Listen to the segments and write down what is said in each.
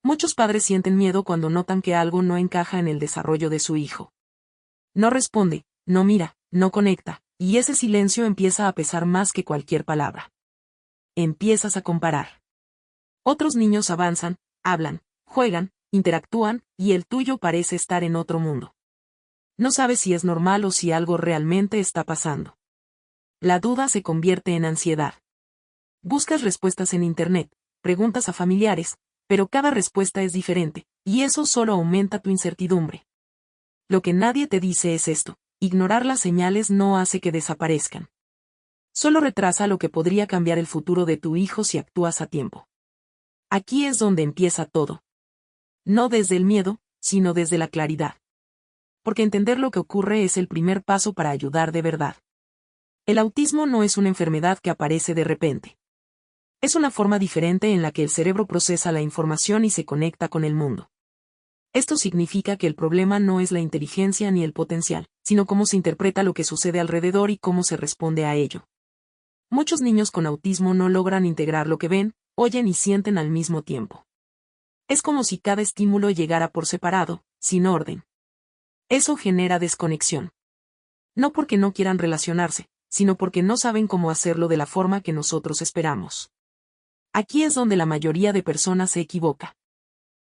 Muchos padres sienten miedo cuando notan que algo no encaja en el desarrollo de su hijo. No responde, no mira, no conecta, y ese silencio empieza a pesar más que cualquier palabra. Empiezas a comparar. Otros niños avanzan, hablan, juegan, interactúan, y el tuyo parece estar en otro mundo. No sabes si es normal o si algo realmente está pasando. La duda se convierte en ansiedad. Buscas respuestas en internet, preguntas a familiares, pero cada respuesta es diferente, y eso solo aumenta tu incertidumbre. Lo que nadie te dice es esto: ignorar las señales no hace que desaparezcan. Solo retrasa lo que podría cambiar el futuro de tu hijo si actúas a tiempo. Aquí es donde empieza todo. No desde el miedo, sino desde la claridad. Porque entender lo que ocurre es el primer paso para ayudar de verdad. El autismo no es una enfermedad que aparece de repente. Es una forma diferente en la que el cerebro procesa la información y se conecta con el mundo. Esto significa que el problema no es la inteligencia ni el potencial, sino cómo se interpreta lo que sucede alrededor y cómo se responde a ello. Muchos niños con autismo no logran integrar lo que ven, oyen y sienten al mismo tiempo. Es como si cada estímulo llegara por separado, sin orden. Eso genera desconexión. No porque no quieran relacionarse, sino porque no saben cómo hacerlo de la forma que nosotros esperamos. Aquí es donde la mayoría de personas se equivoca.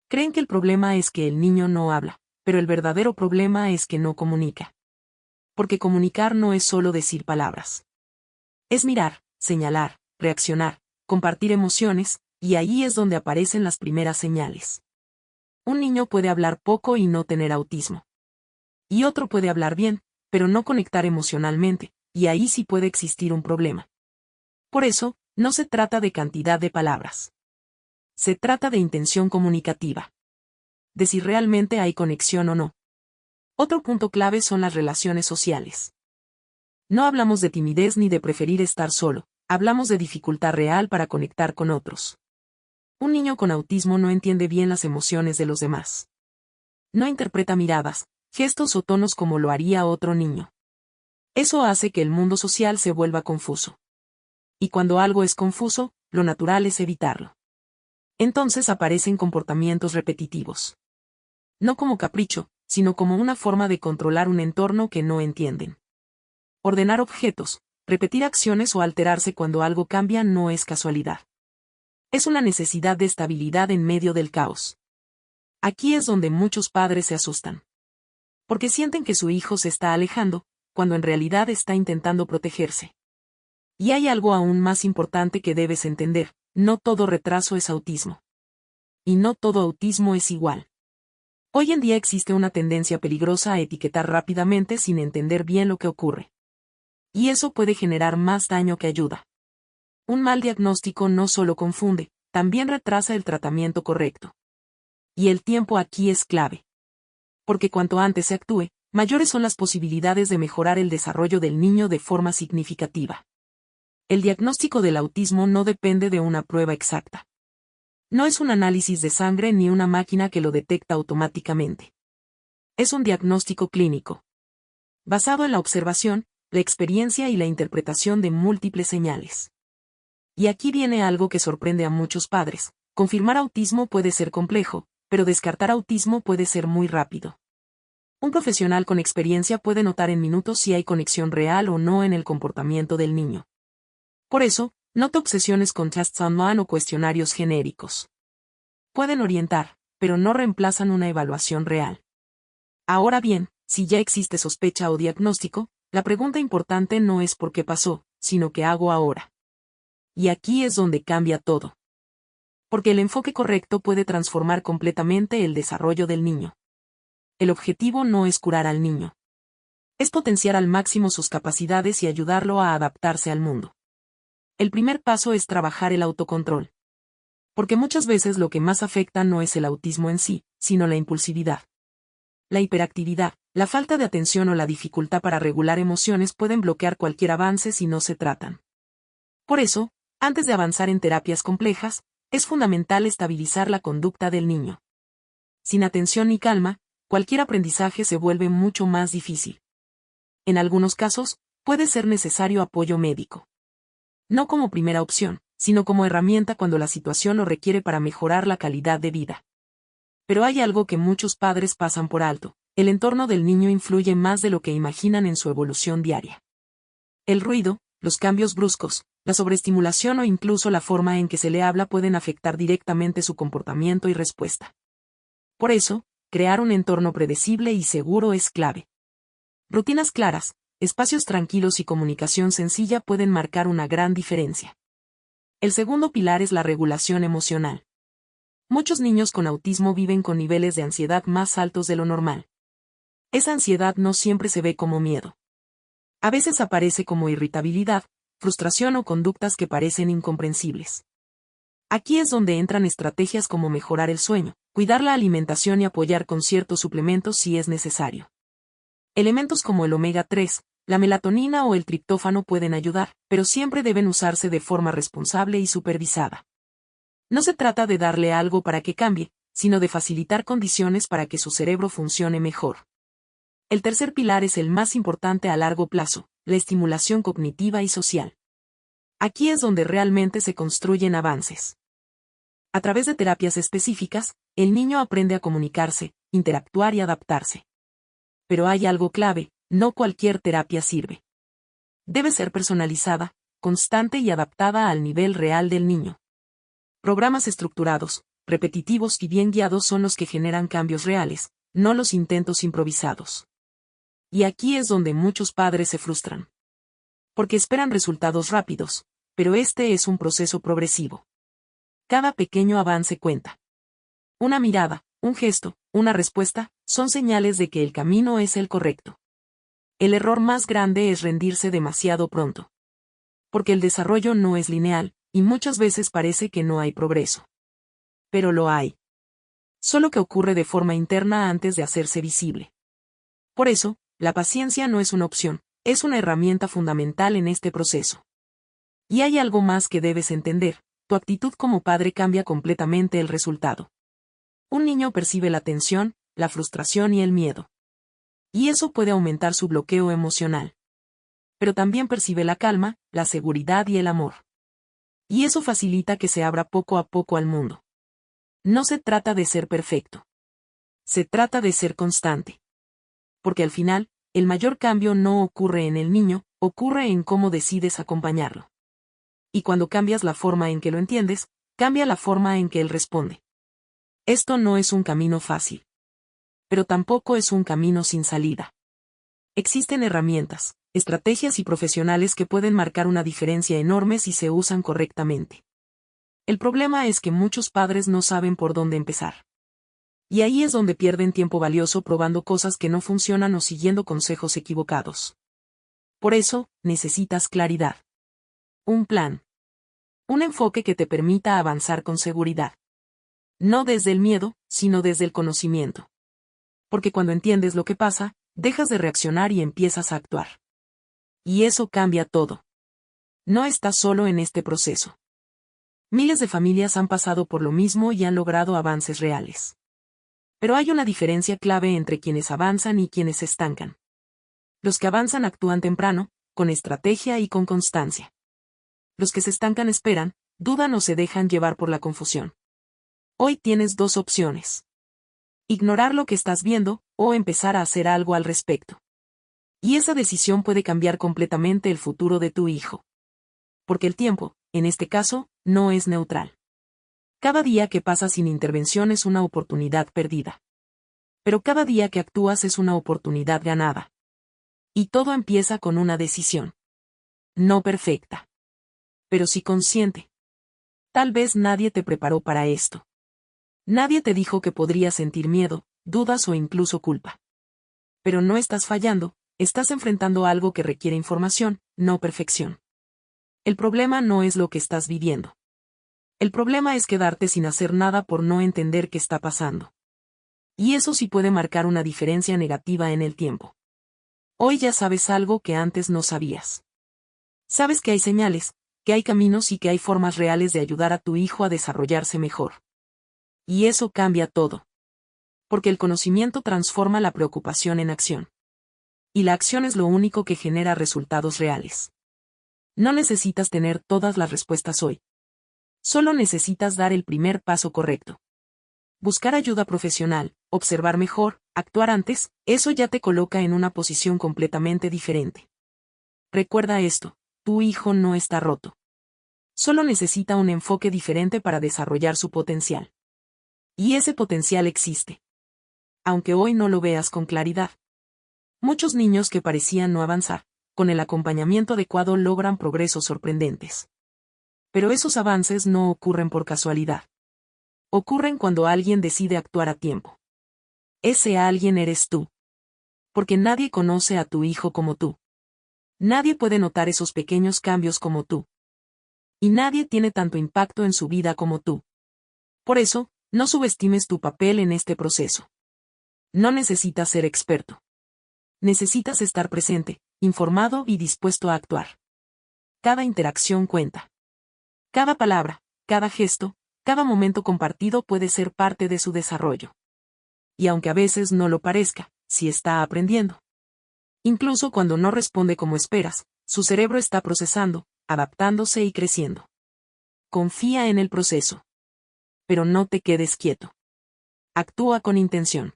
Creen que el problema es que el niño no habla, pero el verdadero problema es que no comunica. Porque comunicar no es solo decir palabras. Es mirar, señalar, reaccionar, compartir emociones, y ahí es donde aparecen las primeras señales. Un niño puede hablar poco y no tener autismo. Y otro puede hablar bien, pero no conectar emocionalmente, y ahí sí puede existir un problema. Por eso, no se trata de cantidad de palabras. Se trata de intención comunicativa. De si realmente hay conexión o no. Otro punto clave son las relaciones sociales. No hablamos de timidez ni de preferir estar solo, hablamos de dificultad real para conectar con otros. Un niño con autismo no entiende bien las emociones de los demás. No interpreta miradas, gestos o tonos como lo haría otro niño. Eso hace que el mundo social se vuelva confuso. Y cuando algo es confuso, lo natural es evitarlo. Entonces aparecen comportamientos repetitivos. No como capricho, sino como una forma de controlar un entorno que no entienden. Ordenar objetos, repetir acciones o alterarse cuando algo cambia no es casualidad. Es una necesidad de estabilidad en medio del caos. Aquí es donde muchos padres se asustan. Porque sienten que su hijo se está alejando, cuando en realidad está intentando protegerse. Y hay algo aún más importante que debes entender: no todo retraso es autismo. Y no todo autismo es igual. Hoy en día existe una tendencia peligrosa a etiquetar rápidamente sin entender bien lo que ocurre. Y eso puede generar más daño que ayuda. Un mal diagnóstico no solo confunde, también retrasa el tratamiento correcto. Y el tiempo aquí es clave. Porque cuanto antes se actúe, mayores son las posibilidades de mejorar el desarrollo del niño de forma significativa. El diagnóstico del autismo no depende de una prueba exacta. No es un análisis de sangre ni una máquina que lo detecta automáticamente. Es un diagnóstico clínico. Basado en la observación, la experiencia y la interpretación de múltiples señales. Y aquí viene algo que sorprende a muchos padres: confirmar autismo puede ser complejo, pero descartar autismo puede ser muy rápido. Un profesional con experiencia puede notar en minutos si hay conexión real o no en el comportamiento del niño. Por eso, no te obsesiones con tests online o cuestionarios genéricos. Pueden orientar, pero no reemplazan una evaluación real. Ahora bien, si ya existe sospecha o diagnóstico, la pregunta importante no es por qué pasó, sino qué hago ahora. Y aquí es donde cambia todo. Porque el enfoque correcto puede transformar completamente el desarrollo del niño. El objetivo no es curar al niño. Es potenciar al máximo sus capacidades y ayudarlo a adaptarse al mundo. El primer paso es trabajar el autocontrol. Porque muchas veces lo que más afecta no es el autismo en sí, sino la impulsividad. La hiperactividad, la falta de atención o la dificultad para regular emociones pueden bloquear cualquier avance si no se tratan. Por eso, antes de avanzar en terapias complejas, es fundamental estabilizar la conducta del niño. Sin atención ni calma, cualquier aprendizaje se vuelve mucho más difícil. En algunos casos, puede ser necesario apoyo médico. No como primera opción, sino como herramienta cuando la situación lo requiere para mejorar la calidad de vida. Pero hay algo que muchos padres pasan por alto: el entorno del niño influye más de lo que imaginan en su evolución diaria. El ruido, los cambios bruscos, la sobreestimulación o incluso la forma en que se le habla pueden afectar directamente su comportamiento y respuesta. Por eso, crear un entorno predecible y seguro es clave. Rutinas claras, espacios tranquilos y comunicación sencilla pueden marcar una gran diferencia. El segundo pilar es la regulación emocional. Muchos niños con autismo viven con niveles de ansiedad más altos de lo normal. Esa ansiedad no siempre se ve como miedo. A veces aparece como irritabilidad, frustración o conductas que parecen incomprensibles. Aquí es donde entran estrategias como mejorar el sueño, cuidar la alimentación y apoyar con ciertos suplementos si es necesario. Elementos como el omega 3, la melatonina o el triptófano pueden ayudar, pero siempre deben usarse de forma responsable y supervisada. No se trata de darle algo para que cambie, sino de facilitar condiciones para que su cerebro funcione mejor. El tercer pilar es el más importante a largo plazo: la estimulación cognitiva y social. Aquí es donde realmente se construyen avances. A través de terapias específicas, el niño aprende a comunicarse, interactuar y adaptarse. Pero hay algo clave: no cualquier terapia sirve. Debe ser personalizada, constante y adaptada al nivel real del niño. Programas estructurados, repetitivos y bien guiados son los que generan cambios reales, no los intentos improvisados. Y aquí es donde muchos padres se frustran. Porque esperan resultados rápidos, pero este es un proceso progresivo. Cada pequeño avance cuenta. Una mirada, un gesto, una respuesta, son señales de que el camino es el correcto. El error más grande es rendirse demasiado pronto. Porque el desarrollo no es lineal, y muchas veces parece que no hay progreso. Pero lo hay. Solo que ocurre de forma interna antes de hacerse visible. Por eso, la paciencia no es una opción, es una herramienta fundamental en este proceso. Y hay algo más que debes entender: tu actitud como padre cambia completamente el resultado. Un niño percibe la tensión, la frustración y el miedo. Y eso puede aumentar su bloqueo emocional. Pero también percibe la calma, la seguridad y el amor. Y eso facilita que se abra poco a poco al mundo. No se trata de ser perfecto. Se trata de ser constante. Porque al final, el mayor cambio no ocurre en el niño, ocurre en cómo decides acompañarlo. Y cuando cambias la forma en que lo entiendes, cambia la forma en que él responde. Esto no es un camino fácil. Pero tampoco es un camino sin salida. Existen herramientas, estrategias y profesionales que pueden marcar una diferencia enorme si se usan correctamente. El problema es que muchos padres no saben por dónde empezar. Y ahí es donde pierden tiempo valioso probando cosas que no funcionan o siguiendo consejos equivocados. Por eso, necesitas claridad. Un plan. Un enfoque que te permita avanzar con seguridad. No desde el miedo, sino desde el conocimiento. Porque cuando entiendes lo que pasa, dejas de reaccionar y empiezas a actuar. Y eso cambia todo. No estás solo en este proceso. Miles de familias han pasado por lo mismo y han logrado avances reales. Pero hay una diferencia clave entre quienes avanzan y quienes se estancan. Los que avanzan actúan temprano, con estrategia y con constancia. Los que se estancan esperan, dudan o se dejan llevar por la confusión. Hoy tienes dos opciones: ignorar lo que estás viendo, o empezar a hacer algo al respecto. Y esa decisión puede cambiar completamente el futuro de tu hijo. Porque el tiempo, en este caso, no es neutral. Cada día que pasa sin intervención es una oportunidad perdida. Pero cada día que actúas es una oportunidad ganada. Y todo empieza con una decisión. No perfecta. Pero sí consciente. Tal vez nadie te preparó para esto. Nadie te dijo que podrías sentir miedo, dudas o incluso culpa. Pero no estás fallando, estás enfrentando algo que requiere información, no perfección. El problema no es lo que estás viviendo. El problema es quedarte sin hacer nada por no entender qué está pasando. Y eso sí puede marcar una diferencia negativa en el tiempo. Hoy ya sabes algo que antes no sabías. Sabes que hay señales, que hay caminos y que hay formas reales de ayudar a tu hijo a desarrollarse mejor. Y eso cambia todo. Porque el conocimiento transforma la preocupación en acción. Y la acción es lo único que genera resultados reales. No necesitas tener todas las respuestas hoy. Solo necesitas dar el primer paso correcto. Buscar ayuda profesional, observar mejor, actuar antes, eso ya te coloca en una posición completamente diferente. Recuerda esto, tu hijo no está roto. Solo necesita un enfoque diferente para desarrollar su potencial. Y ese potencial existe. Aunque hoy no lo veas con claridad. Muchos niños que parecían no avanzar, con el acompañamiento adecuado logran progresos sorprendentes. Pero esos avances no ocurren por casualidad. Ocurren cuando alguien decide actuar a tiempo. Ese alguien eres tú. Porque nadie conoce a tu hijo como tú. Nadie puede notar esos pequeños cambios como tú. Y nadie tiene tanto impacto en su vida como tú. Por eso, no subestimes tu papel en este proceso. No necesitas ser experto. Necesitas estar presente, informado y dispuesto a actuar. Cada interacción cuenta. Cada palabra, cada gesto, cada momento compartido puede ser parte de su desarrollo. Y aunque a veces no lo parezca, sí está aprendiendo. Incluso cuando no responde como esperas, su cerebro está procesando, adaptándose y creciendo. Confía en el proceso. Pero no te quedes quieto. Actúa con intención.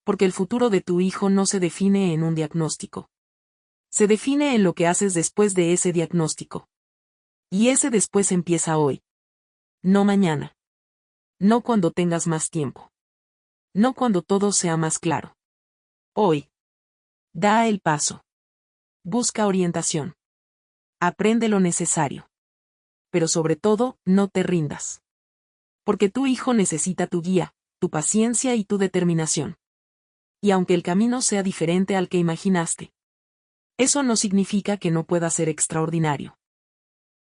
Porque el futuro de tu hijo no se define en un diagnóstico. Se define en lo que haces después de ese diagnóstico. Y ese después empieza hoy. No mañana. No cuando tengas más tiempo. No cuando todo sea más claro. Hoy. Da el paso. Busca orientación. Aprende lo necesario. Pero sobre todo, no te rindas. Porque tu hijo necesita tu guía, tu paciencia y tu determinación. Y aunque el camino sea diferente al que imaginaste, eso no significa que no pueda ser extraordinario.